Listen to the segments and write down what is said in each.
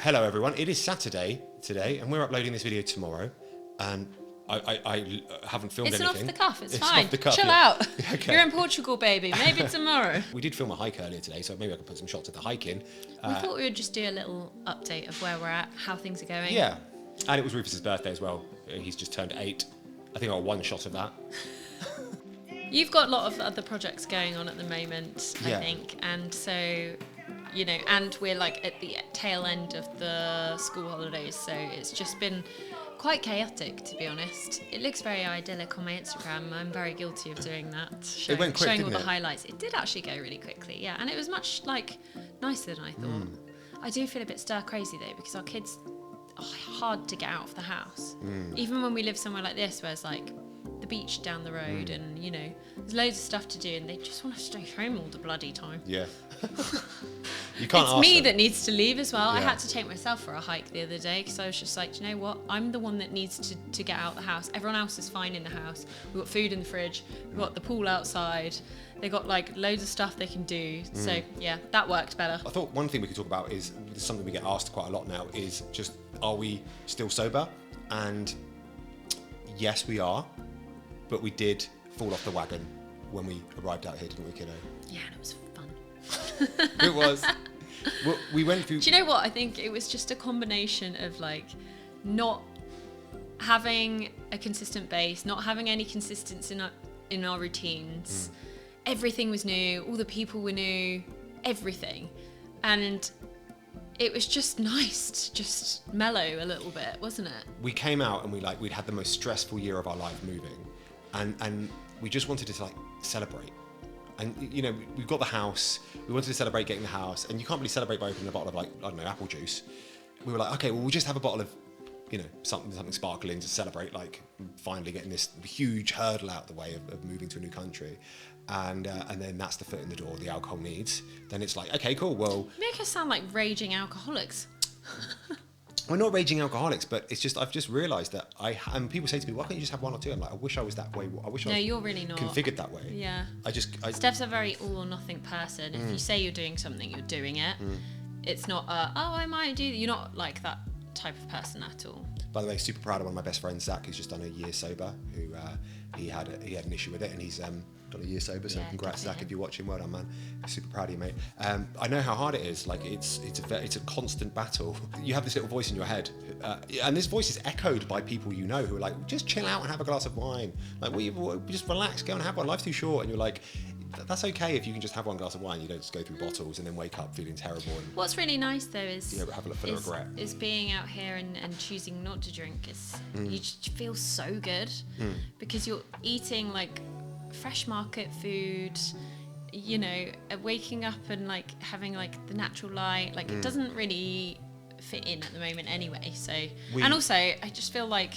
Hello everyone, it is Saturday today and we're uploading this video tomorrow and I haven't filmed anything. It's off the cuff, it's fine. Off the cuff, Chill out. Okay. You're in Portugal, baby. Maybe tomorrow. We did film a hike earlier today, so maybe I can put some shots of the hike in. We thought we would just do a little update of where we're at, how things are going. Yeah, and it was Rufus's birthday as well. He's just turned 8. I think I got one shot of that. You've got a lot of other projects going on at the moment, Yeah. I think, and so, you know, and we're like at the tail end of the school holidays, so it's just been quite chaotic, to be honest. It looks very idyllic on my Instagram. I'm very guilty of doing that, showing all the highlights. It did actually go really quickly, yeah, and it was much like nicer than I thought. I do feel a bit stir crazy though, because our kids are hard to get out of the house. Even when we live somewhere like this, where it's like the beach down the road, and you know, there's loads of stuff to do, and they just want to stay home all the bloody time. Yeah. You can't It's ask me them. that needs to leave as well. I Yeah. had to take myself for a hike the other day because I was just like, do you know what? I'm the one that needs to get out of the house. Everyone else is fine in the house. We've got food in the fridge. We've got the pool outside. They got like loads of stuff they can do. So yeah, that worked better. I thought one thing we could talk about is something we get asked quite a lot now is just, are we still sober? And yes, we are, but we did fall off the wagon when we arrived out here, didn't we, kiddo? Yeah, and it was fun. It was. Well, we went through. Do you know what? I think it was just a combination of like not having a consistent base, not having any consistency in our routines. Everything was new, all the people were new, everything. And it was just nice to just mellow a little bit, wasn't it? We came out and we'd had the most stressful year of our life moving, and we just wanted to like celebrate. And you know, we've got the house. We wanted to celebrate getting the house, and you can't really celebrate by opening a bottle of like, I don't know, apple juice. We were like, okay, well, we'll just have a bottle of, you know, something sparkling to celebrate, like finally getting this huge hurdle out the way of moving to a new country. And then that's the foot in the door the alcohol needs. Then it's like, okay, cool, well, You make us sound like raging alcoholics. we're not raging alcoholics, but it's just, I've just realised that and people say to me, why can't you just have one or two? I'm like, I wish I was that way. I wish I No, was you're really not. configured that way. Yeah. Steph's Steph's a very all or nothing person. If you say you're doing something, you're doing it. It's not I might do. You're not like that type of person at all. By the way, super proud of one of my best friends, Zach, who's just done a year sober, who he had an issue with it, and he's done a year sober, so Yeah, congrats, good for Zach, him. if you're watching. Well done, man. Super proud of you, mate. I know how hard it is. Like, it's a constant battle. You have this little voice in your head, and this voice is echoed by people you know who are like, just chill out and have a glass of wine. Like, just relax, go and have one. Life's too short. And you're like, that's okay if you can just have one glass of wine. You don't just go through bottles and then wake up feeling terrible. And What's really nice though is have a look for the regret. is being out here and choosing not to drink. You just feel so good because you're eating like fresh market food, you know, waking up and like having like the natural light. Like it doesn't really fit in at the moment anyway. So and also I just feel like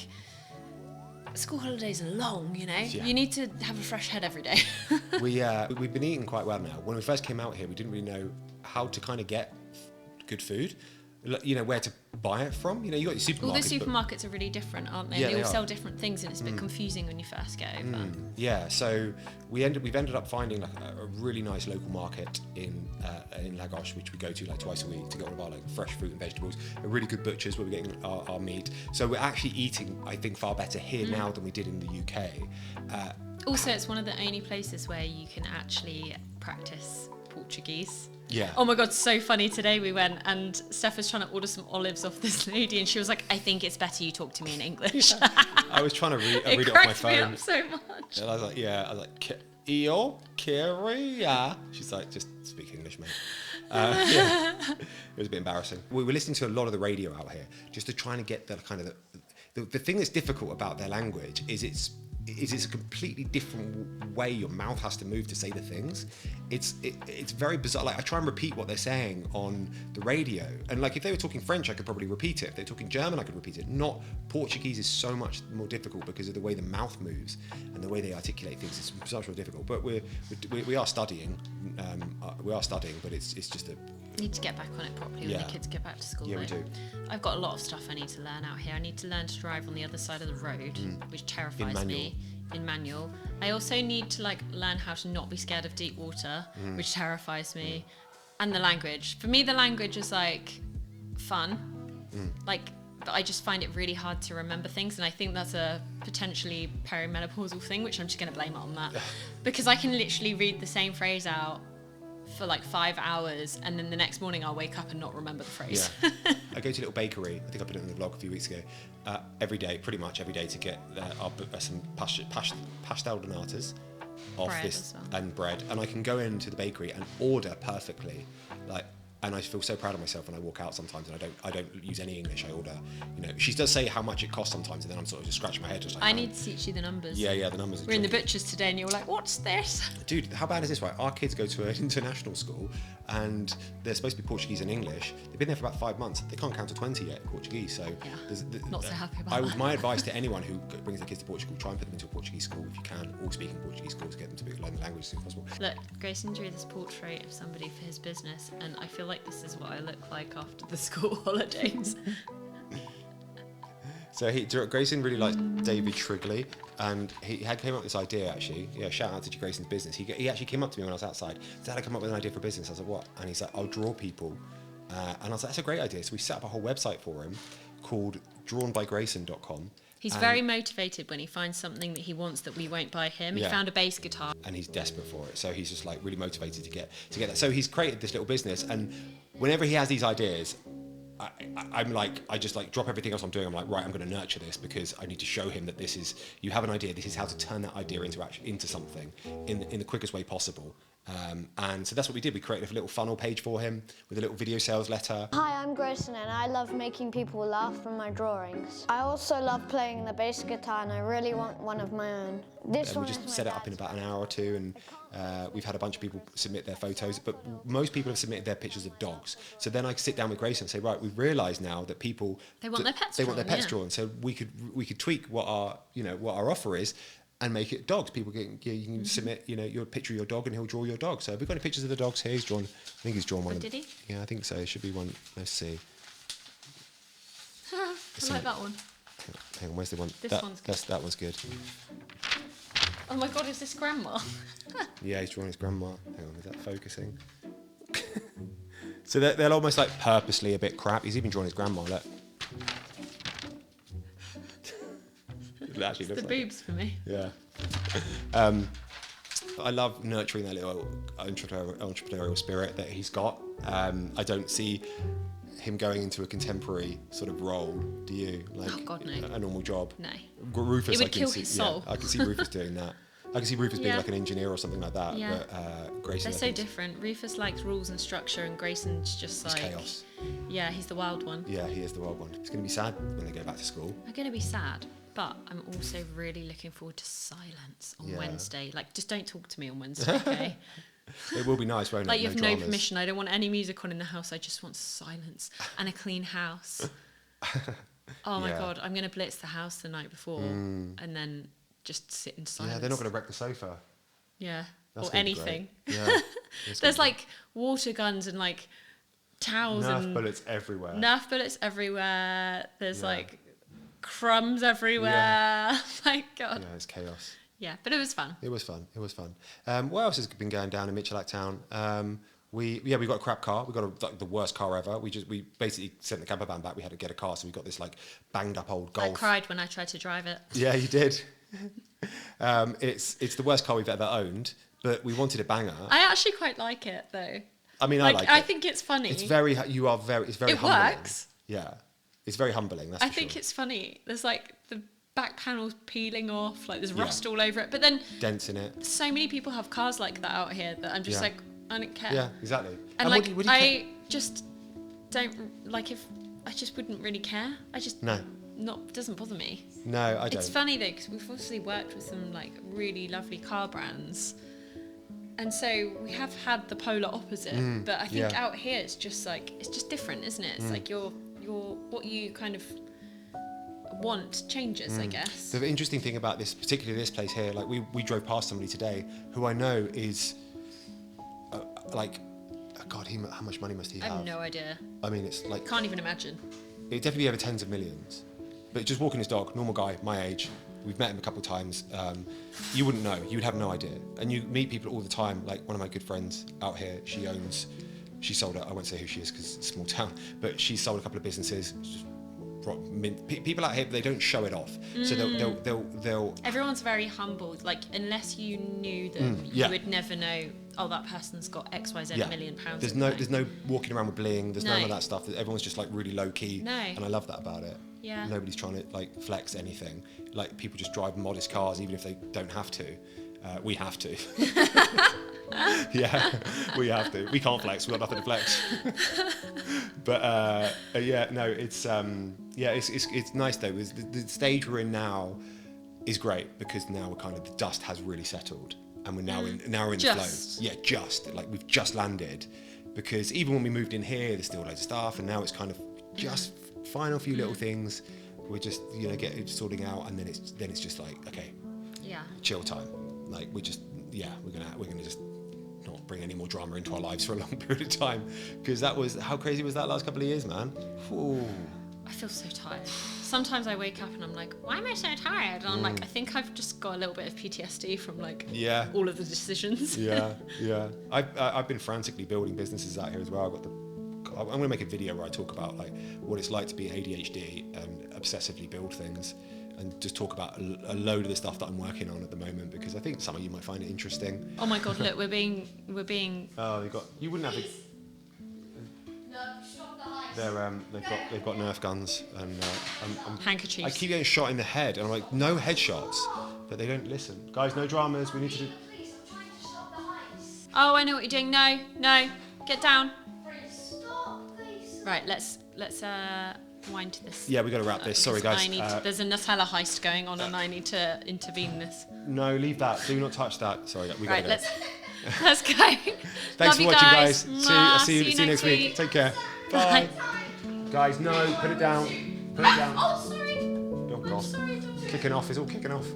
school holidays are long, you know. Yeah. You need to have a fresh head every day. We've been eating quite well now. When we first came out here, we didn't really know how to kind of get good food. You know, where to buy it from. You know, you got your supermarkets. All the supermarkets are really different, aren't they? Yeah, they they all are. sell different things, and it's a bit confusing when you first go. But Yeah, so we've ended up finding like a really nice local market in Lagos, which we go to like twice a week to get all of our like fresh fruit and vegetables. A really good butchers where we're getting our meat. So we're actually eating, I think, far better here now than we did in the UK. also, it's one of the only places where you can actually practice Portuguese. Yeah. Oh my god, so funny. Today we went and Steph was trying to order some olives off this lady, and she was like, "I think it's better you talk to me in English." I was trying to read It it off my cracked me phone. up so much. And I was like, Io, Kyria. She's like, just speak English, mate. Yeah. It was a bit embarrassing. We were listening to a lot of the radio out here, just to try and get the kind of the thing that's difficult about their language is it's a completely different way your mouth has to move to say the things. It's very bizarre. Like I try and repeat what they're saying on the radio, and like if they were talking French, I could probably repeat it. If they're talking German, I could repeat it. Not Portuguese is so much more difficult because of the way the mouth moves and the way they articulate things. It's so much more difficult. But we are studying. But it's just a. Need to get back on it properly when the kids get back to school. Yeah, though. we do. I've got a lot of stuff I need to learn out here. I need to learn to drive on the other side of the road, which terrifies me. In manual. I also need to like learn how to not be scared of deep water, which terrifies me. And the language. For me, the language is like fun. Like, but I just find it really hard to remember things, and I think that's a potentially perimenopausal thing, which I'm just going to blame it on that. Because I can literally read the same phrase out for like 5 hours, and then the next morning I'll wake up and not remember the phrase. Yeah. I go to a little bakery, I think I put it in the vlog a few weeks ago, every day, pretty much every day, to get some pastel donatas off Bread this as well. and bread, and I can go into the bakery and order perfectly, like, and I feel so proud of myself when I walk out sometimes, and I don't use any English. I order, she does say how much it costs sometimes, and then I'm sort of just scratching my head, just like, I need to teach you the numbers. Yeah, the numbers. We're in the butcher's today, and you're like, "What's this?" Dude, how bad is this? Right, our kids go to an international school, and they're supposed to be Portuguese and English. They've been there for about 5 months. They can't count to 20 yet in Portuguese. So, not so happy about that. My advice to anyone who brings their kids to Portugal: try and put them into a Portuguese school if you can, or speaking Portuguese schools, get them to learn the language as soon as possible. Look, Grayson drew this portrait of somebody for his business, and I feel like this is what I look like after the school holidays. So Grayson really likes David Shrigley, and he came up with this idea actually. Yeah, shout out to Grayson's business. He actually came up to me when I was outside. Dad, I come up with an idea for a business. I was like, what? And he's like, I'll draw people. And I was like, that's a great idea. So we set up a whole website for him called drawnbygrayson.com. He's very motivated when he finds something that he wants that we won't buy him. He found a bass guitar. And he's desperate for it. So he's just like really motivated to get that. So he's created this little business, and whenever he has these ideas, I'm like, I just like drop everything else I'm doing. I'm like, right, I'm going to nurture this because I need to show him that this is, you have an idea, this is how to turn that idea into something in the quickest way possible. And so that's what we did. We created a little funnel page for him with a little video sales letter. Hi, I'm Grayson, and I love making people laugh from my drawings. I also love playing the bass guitar, and I really want one of my own. This And one we just is my set it up in dad's. about an hour or two, and we've had a bunch of people submit their photos, but most people have submitted their pictures of dogs. So then I sit down with Grayson and say, right, we've realised now that people They want their pets want their drawn, pets yeah. drawn. So we could tweak what our offer is, and make it dogs. People you can submit your picture of your dog, and he'll draw your dog. So we've got any pictures of the dogs here. He's drawn. I think he's drawn one. Did he? Yeah, I think so. It should be one. Let's see. I like that one. Hang on, where's the one? This one's good. That one's good. Oh my God, is this grandma? Yeah, he's drawing his grandma. Hang on, is that focusing? So they're almost like purposely a bit crap. He's even drawn his grandma. Look. It actually looks The like boobs for me. it. Yeah. I love nurturing that little entrepreneurial spirit that he's got. I don't see him going into a contemporary sort of role. Do you? Like Oh, God, no. a normal job? No. Rufus, It would I can kill see, his soul. Yeah, I can see Rufus doing that. I can see Rufus being Yeah. like an engineer or something like that. Yeah. But Grayson, They're I so think, different. Rufus likes rules and structure, and Grayson's just is like chaos. Yeah, he's the wild one. Yeah, he is the wild one. It's going to be sad when they go back to school. I'm gonna be sad, but I'm also really looking forward to silence on Yeah. Wednesday. Like, just don't talk to me on Wednesday, okay? It will be nice, won't Like, it? you have no dramas. permission. I don't want any music on in the house. I just want silence and a clean house. Oh my Yeah. God, I'm gonna blitz the house the night before and then just sit in silence. Yeah, they're not going to wreck the sofa. Yeah, That's or gonna be great. anything. Yeah. It's There's gonna like water guns and like towels be Nerf and bullets everywhere. Nerf bullets everywhere. There's Yeah. like crumbs everywhere. Yeah. My God. Yeah, it's chaos. Yeah, but it was fun. It was fun. It was fun. What else has been going down in Mitchellak Town? We got a crap car. We got like the worst car ever. We basically sent the camper van back. We had to get a car, so we got this like banged up old Golf. I cried when I tried to drive it. Yeah, you did. It's the worst car we've ever owned, but we wanted a banger. I actually quite like it though. I mean, Like, I like I it. think it's funny. It's very. It's very It humbling. works. Yeah, it's very humbling. That's I for think sure. it's funny. There's like the back panel's peeling off, like there's Yeah. rust all over it. But then Dents in it. so many people have cars like that out here that I'm just Yeah. like, I don't care. Yeah, exactly. And what like, do you care? I just don't like if I just wouldn't really care. I just No. doesn't bother me. No, I don't. It's funny though because we've obviously worked with some like really lovely car brands, and so we have had the polar opposite. But I think yeah. out here it's just different, isn't it? It's like your what you kind of want changes, I guess. The interesting thing about this, particularly this place here, like we drove past somebody today who I know is God, how much money must he I have? have no idea. I mean, it's like Can't even imagine. it definitely over tens of millions. But just walking his dog, normal guy, my age. We've met him a couple of times. You wouldn't know. You would have no idea. And you meet people all the time. Like one of my good friends out here, she owns She sold, I won't say who she is because it's a small town, but she sold a couple of businesses. People out here, they don't show it off. So they'll Everyone's very humbled. Like, unless you knew them, you would never know, oh, that person's got XYZ £1 million. There's no walking around with bling. There's none No. of that stuff. Everyone's just like really low key. No. And I love that about it. Yeah. Nobody's trying to like flex anything. Like people just drive modest cars, even if they don't have to. We have to. Yeah, we have to. We can't flex. We've got nothing to flex. But yeah, no, it's nice though. The stage we're in now is great because now we're kind of, the dust has really settled and we're now in the flow. Yeah, like we've just landed, because even when we moved in here, there's still loads of stuff, and now it's kind of just final few little things. We're just sorting out, and then it's just like, okay, Yeah. chill time. Like we're gonna just not bring any more drama into our lives for a long period of time, because how crazy was that last couple of years, man? Ooh. I feel so tired. Sometimes I wake up and I'm like, why am I so tired? And I'm like, I think I've just got a little bit of PTSD from like all of the decisions. Yeah. I've been frantically building businesses out here as well. I'm going to make a video where I talk about like what it's like to be ADHD and obsessively build things, and just talk about a load of the stuff that I'm working on at the moment, because I think some of you might find it interesting. Oh my God! Look, we're being. Oh, you wouldn't have. They've got Nerf guns, and Handkerchiefs. I keep getting shot in the head, and I'm like, no headshots, but they don't listen. Guys, no dramas. We need to do. Oh, I know what you're doing. No, get down. Stop, please. Right, let's wind to this. Yeah, we got to wrap this. Sorry, guys. There's a Nutella heist going on, and I need to intervene in this. No, leave that. Do not touch that. Sorry, we got to go. Let's go. Thanks Love for you watching, guys. Mwah. See you next week. Take care. Bye. Guys, no, put it down. Put it down. Oh, sorry. Oh, God. Sorry. Kicking off. It's all kicking off.